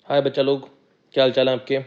हाय बच्चा लोग, क्या हाल चाल है आपके।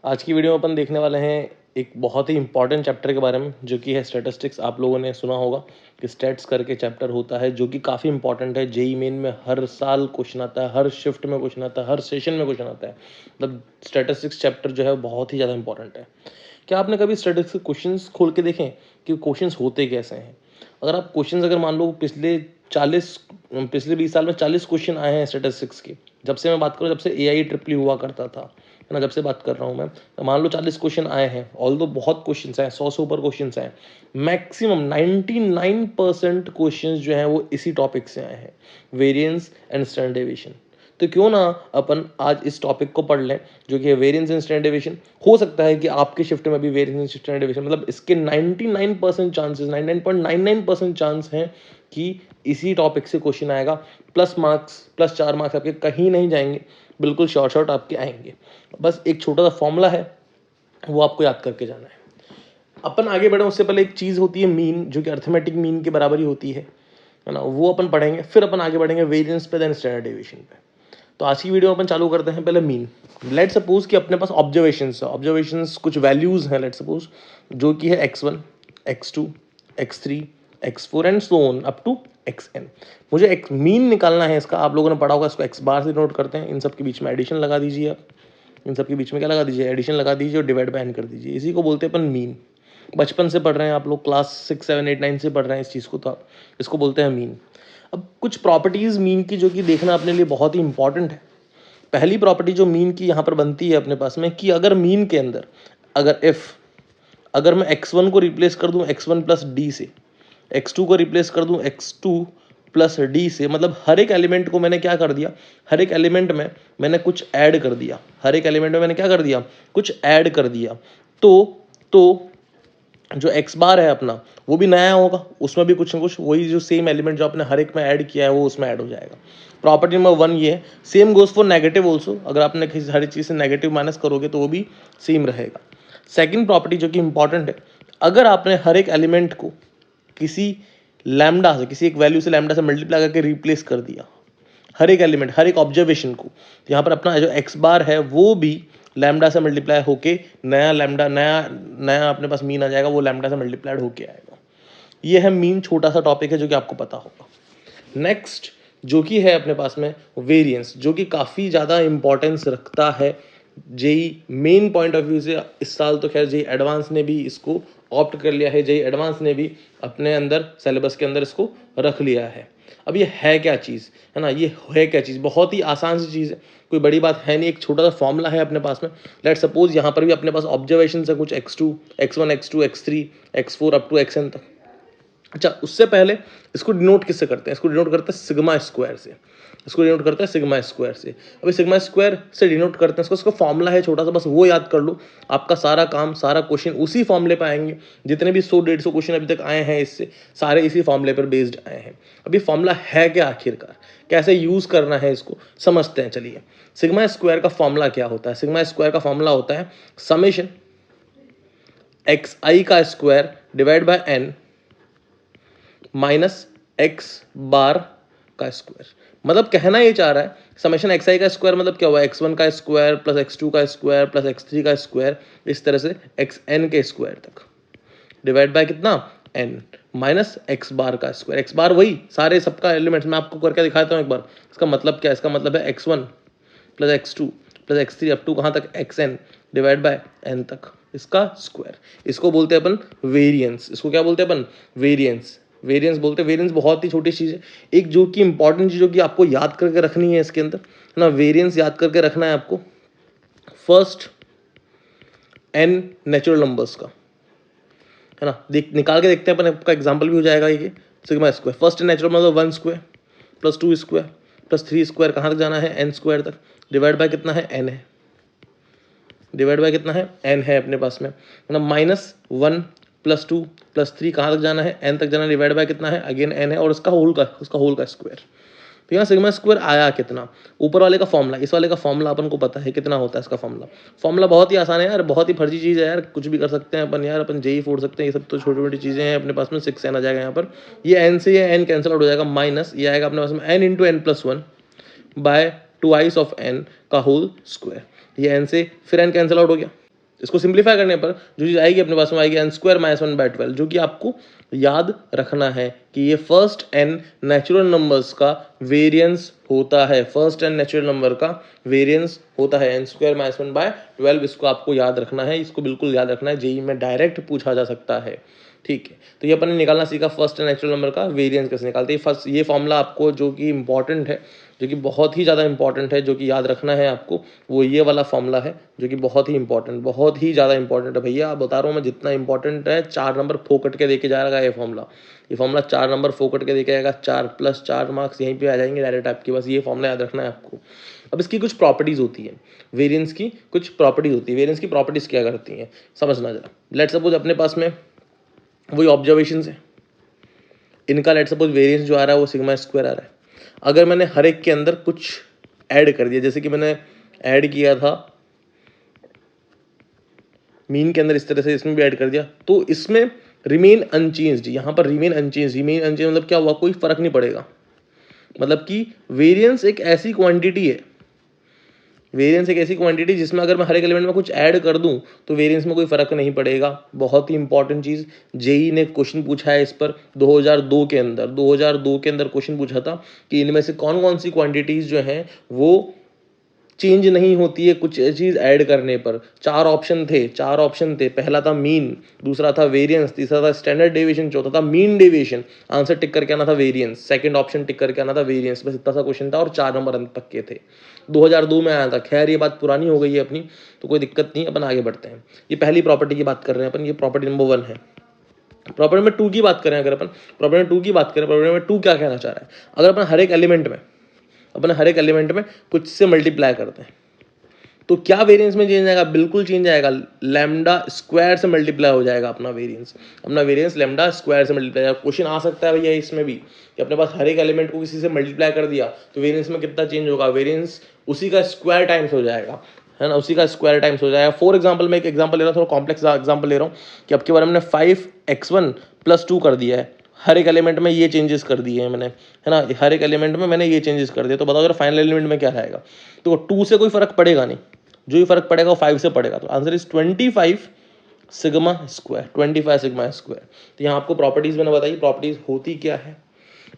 आज की वीडियो में अपन देखने वाले हैं एक बहुत ही इंपॉर्टेंट चैप्टर के बारे में, जो कि है स्टैटिस्टिक्स। आप लोगों ने सुना होगा कि स्टैट्स करके चैप्टर होता है, जो कि काफ़ी इंपॉर्टेंट है। जेई मेन में हर साल क्वेश्चन आता है, हर शिफ्ट में क्वेश्चन आता है, हर सेशन में क्वेश्चन आता है। मतलब स्टैटिस्टिक्स चैप्टर जो है बहुत ही ज़्यादा इंपॉर्टेंट है। क्या आपने कभी स्टैटिस्टिक्स के क्वेश्चंस खोल के देखें कि क्वेश्चंस होते कैसे हैं? अगर आप क्वेश्चंस अगर मान लो पिछले 20 साल में 40 क्वेश्चन आए हैं स्टैटिस्टिक्स के, जब से मैं बात करूँ, जब से एआई ट्रिपली हुआ करता था, है ना, जब से बात कर रहा हूँ मैं, तो मान लो 40 क्वेश्चन आए हैं। ऑल दो बहुत क्वेश्चन आए, 100 से ऊपर क्वेश्चन आए, मैक्सिमम 99% क्वेश्चन जो हैं वो इसी टॉपिक से आए हैं, वेरिएंस एंड स्टैंडर्ड डेविएशन। तो क्यों ना अपन आज इस टॉपिक को पढ़ लें, जो कि है वेरिएंस एंड स्टैंडर्ड डेविएशन। हो सकता है कि आपके शिफ्ट में भी वेरिएंस एंड स्टैंडर्ड डेविएशन, मतलब इसके 99% चांसेस, 99.99% चांस हैं कि इसी टॉपिक से क्वेश्चन आएगा। प्लस मार्क्स, प्लस 4 मार्क्स आपके कहीं नहीं जाएंगे, बिल्कुल शॉर्ट आपके आएंगे। बस एक छोटा सा फॉर्मूला है, वो आपको याद करके जाना है। अपन आगे बढ़े उससे पहले एक चीज़ होती है मीन, जो कि अर्थमेटिक मीन के बराबर ही होती है ना, वो अपन पढ़ेंगे। फिर अपन आगे बढ़ेंगे वेरिएंस पे, देन स्टैंडर्ड डेविएशन पे। तो आज की वीडियो अपन चालू करते हैं पहले मीन। लेट सपोज कि अपने पास ऑब्जर्वेशंस कुछ वैल्यूज हैं, लेट सपोज, जो कि है x1, x2, x3, x4 and so on up to xn। मुझे एक मीन निकालना है इसका। आप लोगों ने पढ़ा होगा इसको, x बार से नोट करते हैं। इन सब के बीच में एडिशन लगा दीजिए। आप इन सब के बीच में क्या लगा दीजिए? एडिशन लगा दीजिए और डिवाइड बाय n कर दीजिए। इसी को बोलते हैं अपन मीन। बचपन से पढ़ रहे हैं आप लोग, क्लास 6, 7, 8, 9 से पढ़ रहे हैं इस चीज़ को, तो आप इसको बोलते हैं मीन। अब कुछ प्रॉपर्टीज़ मीन की जो कि देखना अपने लिए बहुत ही इंपॉर्टेंट है। पहली प्रॉपर्टी जो मीन की यहाँ पर बनती है अपने पास में, कि अगर मीन के अंदर अगर मैं x1 को रिप्लेस कर दूं x1 प्लस डी से, x2 को रिप्लेस कर दूं x2 प्लस डी से, मतलब हर एक एलिमेंट को मैंने क्या कर दिया, हर एक एलिमेंट में मैंने कुछ ऐड कर दिया, हर एक एलिमेंट में मैंने क्या कर दिया, कुछ ऐड कर दिया। तो जो एक्स बार है अपना, वो भी नया होगा, उसमें भी कुछ ना कुछ वही जो सेम एलिमेंट जो आपने हर एक में ऐड किया है वो उसमें ऐड हो जाएगा। प्रॉपर्टी नंबर 1 ये है। Same goes for negative also, अगर आपने किसी हर चीज़ से नेगेटिव माइनस करोगे तो वो भी सेम रहेगा। सेकेंड प्रॉपर्टी जो कि इंपॉर्टेंट है, अगर आपने हर एक एलिमेंट को किसी लैम्डा से, किसी एक वैल्यू से लैम्डा से मल्टीप्लाई करके रिप्लेस कर दिया, हर एक एलिमेंट, हर एक ऑब्जर्वेशन को, यहाँ पर अपना जो एक्स बार है वो भी लैम्डा से मल्टीप्लाई होके नया लैम्डा, नया नया अपने पास मीन आ जाएगा, वो लैम्डा से मल्टीप्लाइड होके आएगा। ये है मीन, छोटा सा टॉपिक है जो कि आपको पता होगा। नेक्स्ट जो कि है अपने पास में वेरिएंस, जो कि काफ़ी ज़्यादा इंपॉर्टेंस रखता है JEE main point of view से। इस साल तो खैर जेई एडवांस ने भी इसको ऑप्ट कर लिया है, जेई एडवांस ने भी अपने अंदर सिलेबस के अंदर इसको रख लिया है। अब ये है क्या चीज़, है ना, ये है क्या चीज़? बहुत ही आसान सी चीज़ है, कोई बड़ी बात है नहीं। एक छोटा सा फॉर्मूला है अपने पास में। लेट सपोज यहाँ पर भी अपने पास ऑब्जर्वेशन है कुछ x2, x1, x2, x3, x4 up to xn तक। अच्छा, उससे पहले इसको डिनोट किससे करते हैं? इसको डिनोट करते हैं सिग्मा स्क्वायर से। इसको डिनोट करते हैं सिग्मा स्क्वायर से। अभी सिग्मा स्क्वायर से डिनोट करते हैं इसको, इसका फॉर्मूला है छोटा सा, बस वो याद कर लो। आपका सारा काम, सारा क्वेश्चन उसी फॉर्मूले पे आएंगे। जितने भी 100-150 क्वेश्चन अभी तक आए हैं इससे, सारे इसी फॉर्मूले पर बेस्ड आए हैं। अभी फॉर्मूला है क्या आखिरकार, कैसे यूज करना है इसको समझते हैं। चलिए, सिग्मा स्क्वायर का फॉर्मूला क्या होता है? सिग्मा स्क्वायर का फॉर्मूला होता है समेशन एक्स आई का square divide by N minus X bar का स्क्वायर। मतलब कहना ये चाह रहा है, समेशन एक्स आई का स्क्वायर मतलब क्या हुआ, x1 का स्क्वायर प्लस x2 का स्क्वायर प्लस x3 का स्क्वायर, इस तरह से xn के स्क्वायर तक, डिवाइड बाय कितना, n, माइनस एक्स बार का स्क्वायर। एक्स बार वही सारे सबका एलिमेंट्स, मैं आपको करके दिखाता हूँ एक बार। इसका मतलब क्या है? इसका मतलब है x1 plus x2 plus x3 up to कहाँ तक, xn, डिवाइड बाय n तक, इसका स्क्वायर। इसको बोलते हैं अपन वेरिएंस। इसको क्या बोलते हैं अपन? वेरिएंस। वेरिएंस बोलते हैं। वेरिएंस बहुत ही छोटी चीज़ है, एक जो कि इंपॉर्टेंट चीज़ जो कि आपको याद करके रखनी है इसके अंदर, है ना। वेरिएंस याद करके रखना है आपको। फर्स्ट n नेचुरल नंबर्स का, है ना, निकाल के देखते हैं अपन, आपका एग्जाम्पल भी हो जाएगा ये। सिग्मा स्क्वायर, फर्स्ट नेचुरल मतलब 1 square plus 2 square plus 3 square, कहाँ तक जाना है, n स्क्वायर तक, डिवाइड बाय कितना है, n है, डिवाइड बाय कितना है, n है अपने पास में, है ना। माइनस 1 प्लस 2 प्लस 3, कहाँ तक जाना है, n तक जाना है, डिवाइड बाय कितना है, अगेन n है, और उसका होल का स्क्वायर। तो यहाँ सिग्मा स्क्वायर आया कितना? ऊपर वाले का फॉर्मूला, इस वाले का फॉर्मूला अपन को पता है कितना होता है इसका फॉर्मूला बहुत ही आसान है यार, बहुत ही फर्जी चीज़ है यार, कुछ भी कर सकते हैं अपन यार, अपन जेई फोड़ सकते हैं, ये सब तो छोटी छोटी चीज़ें हैं। अपने पास में 6n आ जाएगा यहाँ पर, ये n से ये n कैंसिल आउट हो जाएगा, माइनस ये आएगा अपने पास में n into n plus 1 bye twice of n का होल स्क्वायर। ये n से फिर n कैंसिल आउट हो गया। इसको सिंप्लीफाई करने पर जो चीज़ आएगी अपने पास में आएगी n स्क्वायर माइनस 1/12, जो कि आपको याद रखना है कि ये फर्स्ट n नेचुरल नंबर्स का वेरिएंस होता है। फर्स्ट n नेचुरल नंबर का वेरिएंस होता है n स्क्वायर माइनस 1/12। इसको आपको याद रखना है, इसको बिल्कुल याद रखना है, जेई में डायरेक्ट पूछा जा सकता है। ठीक है, तो ये अपन ने निकालना सीखा फर्स्ट नेचुरल नंबर का वेरिएंस कैसे निकालते हैं। फर्स्ट ये फॉर्मूला आपको जो कि इंपॉर्टेंट है, जो कि बहुत ही ज़्यादा इंपॉर्टेंट है, जो कि याद रखना है आपको, वो ये वाला फॉर्मूला है जो कि बहुत ही इंपॉर्टेंट, बहुत ही ज़्यादा इंपॉर्टेंट है भैया। बता रहा हूँ मैं, जितना इंपॉर्टेंट है 4 नंबर फोकट के देके जा रहा है ये फॉर्मूला 4 नंबर फोकट के देके आएगा। 4 + 4 मार्क्स यहीं पे आ जाएंगे डायरेक्ट आपके। बस ये फॉर्मूला याद रखना है आपको। अब इसकी कुछ प्रॉपर्टीज़ होती है, वेरिएंस की कुछ प्रॉपर्टीज होती है। वेरिएंस की प्रॉपर्टीज़ क्या करती हैं समझना जरा। लेट सपोज अपने पास में वही ऑब्जर्वेशन है, इनका लेट सपोज वेरिएंस जो आ रहा है वो सिग्मा स्क्वायर आ रहा है। अगर मैंने हर एक के अंदर कुछ ऐड कर दिया, जैसे कि मैंने ऐड किया था मीन के अंदर, इस तरह से इसमें भी ऐड कर दिया, तो इसमें रिमेन अनचेंज्ड, यहाँ पर रिमेन अनचेंज्ड मतलब क्या हुआ, कोई फर्क नहीं पड़ेगा। मतलब कि वेरिएंस एक ऐसी क्वांटिटी है, वेरिएंस एक ऐसी क्वांटिटी जिसमें अगर मैं हर एक एलिमेंट में कुछ ऐड कर दूं तो वेरिएंस में कोई फर्क नहीं पड़ेगा। बहुत ही इंपॉर्टेंट चीज़, जेई ने क्वेश्चन पूछा है इस पर 2002 के अंदर क्वेश्चन पूछा था कि इनमें से कौन कौन सी क्वांटिटीज जो हैं वो चेंज नहीं होती है कुछ चीज़ ऐड करने पर। 4 ऑप्शन थे। पहला था मीन, दूसरा था वेरिएंस, तीसरा था स्टैंडर्ड डेविएशन, चौथा था मीन डेविएशन। आंसर टिक करके आना था वेरिएंस, सेकंड ऑप्शन टिक करके आना था वेरिएंस। बस इतना सा क्वेश्चन था और 4 नंबर अंत तक के थे। 2002 में आया था। खैर ये बात पुरानी हो गई है अपनी, तो कोई दिक्कत नहीं, अपन आगे बढ़ते हैं। ये पहली प्रॉपर्टी की बात कर रहे हैं अपन, ये प्रॉपर्टी नंबर 1 है। प्रॉपर्टी नंबर 2 की बात करें, अगर अपन प्रॉपर्टी नंबर 2 की बात करें, प्रॉपर्टी नंबर 2 क्या कहना चाह रहा है, अगर अपन हर एक एलिमेंट में कुछ से मल्टीप्लाई करते हैं तो क्या वेरिएंस में चेंज आएगा, बिल्कुल चेंज आएगा। लैम्डा स्क्वायर से मल्टीप्लाई हो जाएगा अपना वेरिएंस लैम्डा स्क्वायर से मल्टीप्लाई। क्वेश्चन आ सकता है भैया इसमें भी कि अपने पास हर एक एलिमेंट को किसी से मल्टीप्लाई कर दिया तो वेरिएंस में कितना चेंज होगा, वेरिएंस उसी का स्क्वायर टाइम्स हो जाएगा, है ना, उसी का स्क्वायर टाइम्स हो जाएगा। फॉर एग्जाम्पल मैं एक एग्जाम्पल ले रहा हूँ, थोड़ा कॉम्प्लेक्स एग्जाम्पल ले रहा हूँ कि अब के बारे में 5x1 + 2 कर दिया है। हर एक एलिमेंट में ये चेंजेस कर दिए हैं मैंने, है ना, हर एक एलिमेंट में मैंने ये चेंजेस कर दिए। तो बताओ अगर फाइनल एलिमेंट में क्या रहेगा, तो 2 से कोई फर्क पड़ेगा नहीं, जो ही फर्क पड़ेगा वो 5 से पड़ेगा। तो answer is 25 sigma square, 25 sigma square. तो यहाँ आपको प्रॉपर्टीज मैंने बताई, प्रॉपर्टीज होती क्या है।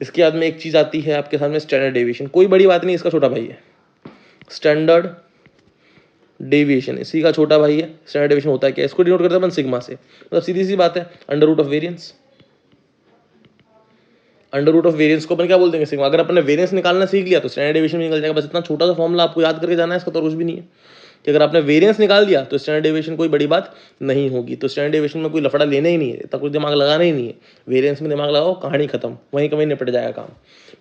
इसके बाद में एक चीज आती है आपके सामने, स्टैंडर्ड डेविएशन। कोई बड़ी बात नहीं, इसका छोटा भाई है स्टैंडर्ड डेविएशन, इसी का छोटा भाई है। स्टैंडर्ड डेविएशन होता है क्या, इसको डिनोट करते हैं अपन सिग्मा से। मतलब सीधी सी बात है, under root of variance. Under root of variance को अपन क्या बोल देंगे, सिग्मा। अगर अपन ने वेरिएंस निकालना सीख लिया तो स्टैंडर्ड डेविएशन भी निकल जाएगा। बस इतना छोटा सा फॉर्मूला आपको याद करके जाना है, इसका तो कुछ भी नहीं है कि अगर आपने वेरिएंस निकाल दिया तो स्टैंडर्ड डेविएशन कोई बड़ी बात नहीं होगी। तो स्टैंडर्ड डेविएशन में कोई लफड़ा लेना ही नहीं है, इतना कुछ दिमाग लगाना ही नहीं है। वेरिएंस में दिमाग लगाओ, कहानी खत्म, वहीं कहीं निपट जाएगा काम।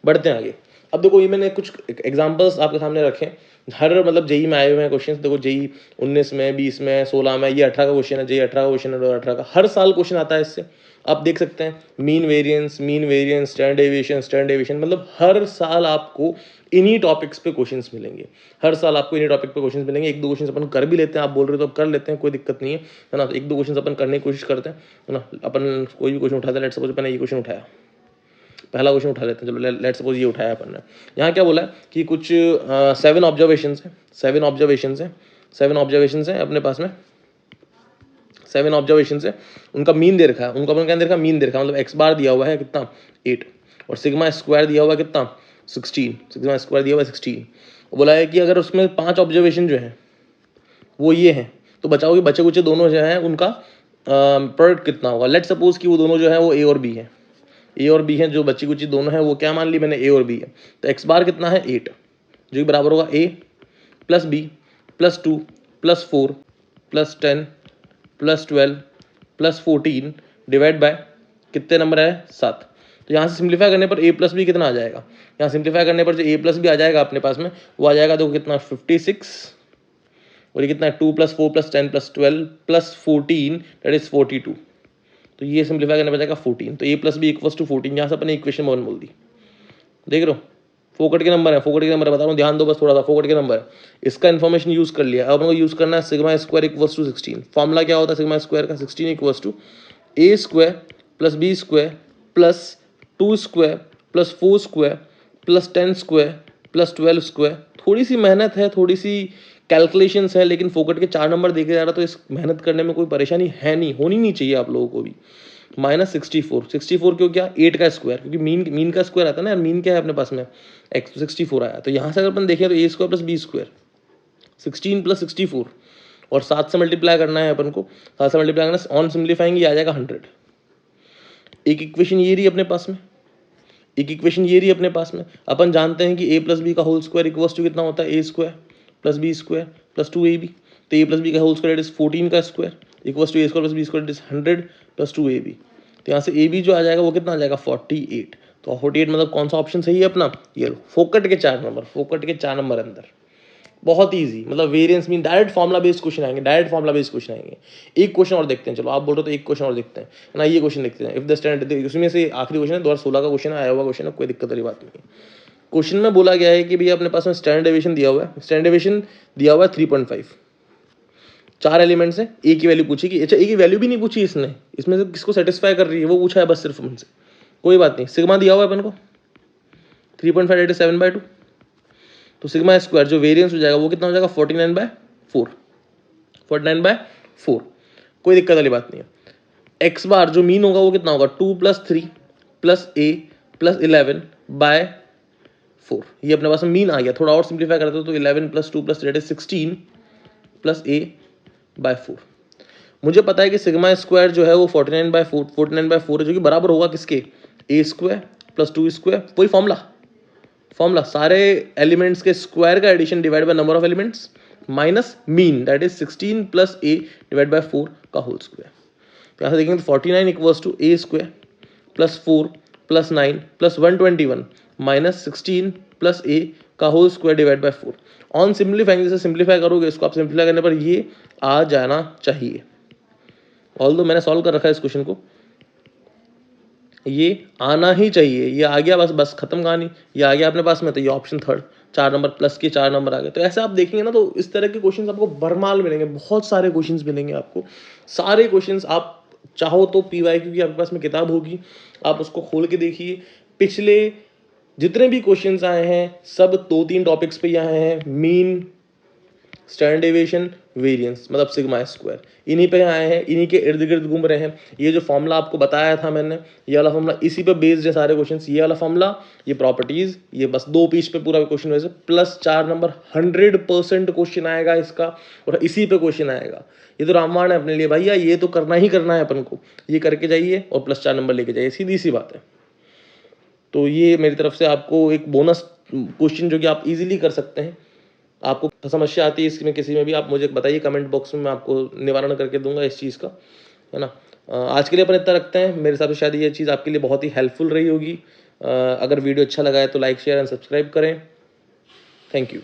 बढ़ते हैं आगे। अब देखो ये मैंने कुछ एग्जांपल्स आपके सामने रखे, हर मतलब जेई में आए हुए हैं क्वेश्चन। देखो जेई 19 में, 20 में, 16 में, ये 18 का क्वेश्चन है, जेई 18 का क्वेश्चन है, 2018 का। हर साल क्वेश्चन आता है इससे, आप देख सकते हैं। मीन वेरिएंस, स्टैंडर्ड डेविएशन, मतलब हर साल आपको इन्हीं टॉपिक्स पे क्वेश्चंस मिलेंगे। हर साल आपको इन्हीं टॉपिक पे क्वेश्चंस मिलेंगे। 1-2 क्वेश्चंस अपन कर भी लेते हैं, आप बोल रहे हो तो अब कर लेते हैं, कोई दिक्कत नहीं है ना। 1-2 क्वेश्चंस अपन करने की कोशिश करते हैं, है ना। अपन कोई भी क्वेश्चन उठाते हैं, लेट्स सपोज अपन ने ये क्वेश्चन उठाया, पहला क्वेश्चन उठा लेते हैं, चलो लेट्स सपोज ये उठाया अपन ने। यहाँ क्या बोला है कि कुछ 7 ऑब्जर्वेशंस हैं अपने पास में, 7 ऑब्जर्वेशन है, उनका मीन दे रखा है। उनका अपन क्या दे रखा है, मीन दे रखा है। मतलब एक्स बार दिया हुआ है कितना, 8, और सिग्मा स्क्वायर दिया हुआ है कितना, 16। सिग्मा स्क्वायर दिया हुआ है 16। बोला है कि अगर उसमें 5 ऑब्जर्वेशन जो है वो ये हैं, तो बचाओ कि बचे कुचे दोनों जो हैं उनका प्रोडक्ट कितना होगा। लेट सपोज कि वो दोनों जो है वो ए और बी है, जो बची कुची दोनों हैं वो क्या मान ली मैंने, ए और बी है। तो एक्स बार कितना है, 8, जो कि बराबर होगा a + b + 2 + 4 + 10 + 12 + 14 डिवाइड बाय कितने नंबर है, 7। तो यहाँ से सिंप्लीफाई करने पर a + b कितना आ जाएगा, यहाँ सिंप्लीफाई करने पर जो a + b आ जाएगा अपने पास में वो आ जाएगा, देखो कितना 56, और ये कितना है 2 + 4 + 10 + 12 + 14 दैट इज 42। तो ये सिंप्लीफाई करने पर जाएगा 14। तो a + b = 14, यहाँ से अपने इक्वेशन 1 बोल दी। देख रहे हो, फोकट के नंबर है, बता रहा हूँ, ध्यान दो बस थोड़ा सा। फोकट के नंबर, इसका इन्फॉर्मेशन यूज कर लिया। अब अपन को यूज करना है सिग्मा स्क्वायर = 16। फॉर्मूला क्या होता है सिग्मा स्क्वायर का, 16 = a² + b² + 2² + 4² + 10² + 12² थोड़ी सी मेहनत है, थोड़ी सी कैलकुलेशंस है, लेकिन फोकट के 4 नंबर देखे जा रहा तो इस मेहनत करने में कोई परेशानी है नहीं, होनी नहीं चाहिए आप लोगों को भी। -64 क्यों क्या, 8 का स्क्वायर, क्योंकि मीन का स्क्वायर आता है ना यार, मीन क्या है अपने पास में x, 64 आया। तो यहाँ से अगर अपन देखें तो a square plus B square, 16 plus 64, और 7 से मल्टीप्लाई करना है अपन को, 7 से मल्टीप्लाई करना, ऑन सिंप्लीफाइंग ये आ जाएगा 100। एक इक्वेशन ये रही अपने पास में, एक इक्वेशन ये रही अपने पास में। अपन जानते हैं कि a प्लस बी का होल स्क्वायर इक्वल्स टू कितना होता है, a square plus B square plus 2ab। तो a प्लस बी का होल स्क्वायर इट इज 14 का square equals to a square plus B square it is 100 plus 2ab। तो यहाँ से ab जो आ जाएगा वो कितना आ जाएगा, 48। तो 48 मतलब कौन सा ऑप्शन सही है अपना, ये फोकट के 4 नंबर, फोकट के 4 नंबर अंदर। बहुत इजी, मतलब variance mean direct formula based question आएंगे, डायरेक्ट फॉर्मुला बेस्ड क्वेश्चन आएंगे। एक क्वेश्चन और देखते हैं, चलो आप बोल रहे हो तो एक क्वेश्चन और देखते हैं ना, ये क्वेश्चन देखते हैं। इफ द स्टैंडर्ड, उसमें से आखिरी क्वेश्चन है 2016 का क्वेश्चन आया हुआ क्वेश्चन है, कोई दिक्कत वाली बात नहीं है। क्वेश्चन में बोला गया है कि भैया अपने पास में स्टैंडर्ड डेविएशन दिया हुआ है, स्टैंडर्ड डेविएशन दिया हुआ है 3.5, 4 एलिमेंट्स है, ए की वैल्यू पूछी कि, अच्छा ए की वैल्यू भी नहीं पूछी इसने, इसमें से किसको सेटिस्फाई कर रही है वो पूछा है बस सिर्फ हमसे, कोई बात नहीं। सिग्मा दिया हुआ है अपन को 3.5 7/2, तो सिग्मा स्क्वायर जो वेरिएंस हो जाएगा वो कितना हो जाएगा, 49/4, 49/4, कोई दिक्कत वाली बात नहीं है। एक्स बार जो मीन होगा वो कितना होगा, 2 + 3 + a + 11/4, ये अपने पास में मीन आ गया। थोड़ा और सिंप्लीफाई करते हो तो 11 + 2 + 3 16 + a/4। मुझे पता है कि सिग्मा स्क्वायर जो है वो 49/4 है, जो कि बराबर होगा किसके, a स्क्वायर प्लस 2 स्क्वायर, वही फॉर्मूला सारे एलिमेंट्स के स्क्वायर का addition divide by number of elements minus mean, that is 16 + a divide by 4 का होल स्क्वायर। तो यहाँ से देखेंगे तो 49 equals to a square plus 4 plus 9 plus 121 minus 16 plus a का whole square divide by 4। On simplifying, जैसे simplify करोगे इसको आप, सिंप्लीफाई करने पर ये आ जाना चाहिए। ऑल्दो मैंने सॉल्व कर रखा है इस क्वेश्चन को, ये आना ही चाहिए, ये आ गया, बस खत्म कहानी, ये आ गया अपने पास में। तो ये ऑप्शन थर्ड, 4 नंबर प्लस के 4 नंबर आ गए। तो ऐसे आप देखेंगे ना तो इस तरह के क्वेश्चंस आपको भरमाल मिलेंगे, बहुत सारे क्वेश्चंस मिलेंगे आपको। सारे क्वेश्चंस आप चाहो तो PYQ की आपके पास में किताब होगी, आप उसको खोल के देखिए। पिछले जितने भी क्वेश्चंस आए हैं सब 2-3 टॉपिक्स पे आए हैं, मीन, स्टैंडर्ड डेविएशन, वेरिएंस, मतलब सिग्मा स्क्वायर, इन्हीं पे आए हैं, इन्हीं के इर्द गिर्द घूम रहे हैं। ये जो फॉर्मूला आपको बताया था मैंने, ये वाला फॉर्मूला, इसी पे बेस्ड है सारे क्वेश्चंस। ये वाला फॉर्मूला, ये प्रॉपर्टीज, ये बस 2 पेज पे पूरा क्वेश्चन वैसे प्लस 4 नंबर 100% क्वेश्चन आएगा इसका, और इसी पे क्वेश्चन आएगा। ये तो रामबाण है अपने लिए भैया, ये तो करना ही करना है अपन को, ये करके जाइए और प्लस 4 नंबर लेके जाइए, सीधी सी बात है। तो ये मेरी तरफ से आपको एक बोनस क्वेश्चन जो कि आप इजीली कर सकते हैं। आपको समस्या आती है इसमें किसी में भी, आप मुझे बताइए कमेंट बॉक्स में, मैं आपको निवारण करके दूंगा इस चीज़ का, है ना। आज के लिए अपन इतना रखते हैं। मेरे हिसाब से शायद ये चीज़ आपके लिए बहुत ही हेल्पफुल रही होगी। अगर वीडियो अच्छा लगा है तो लाइक, शेयर एंड सब्सक्राइब करें। Thank you.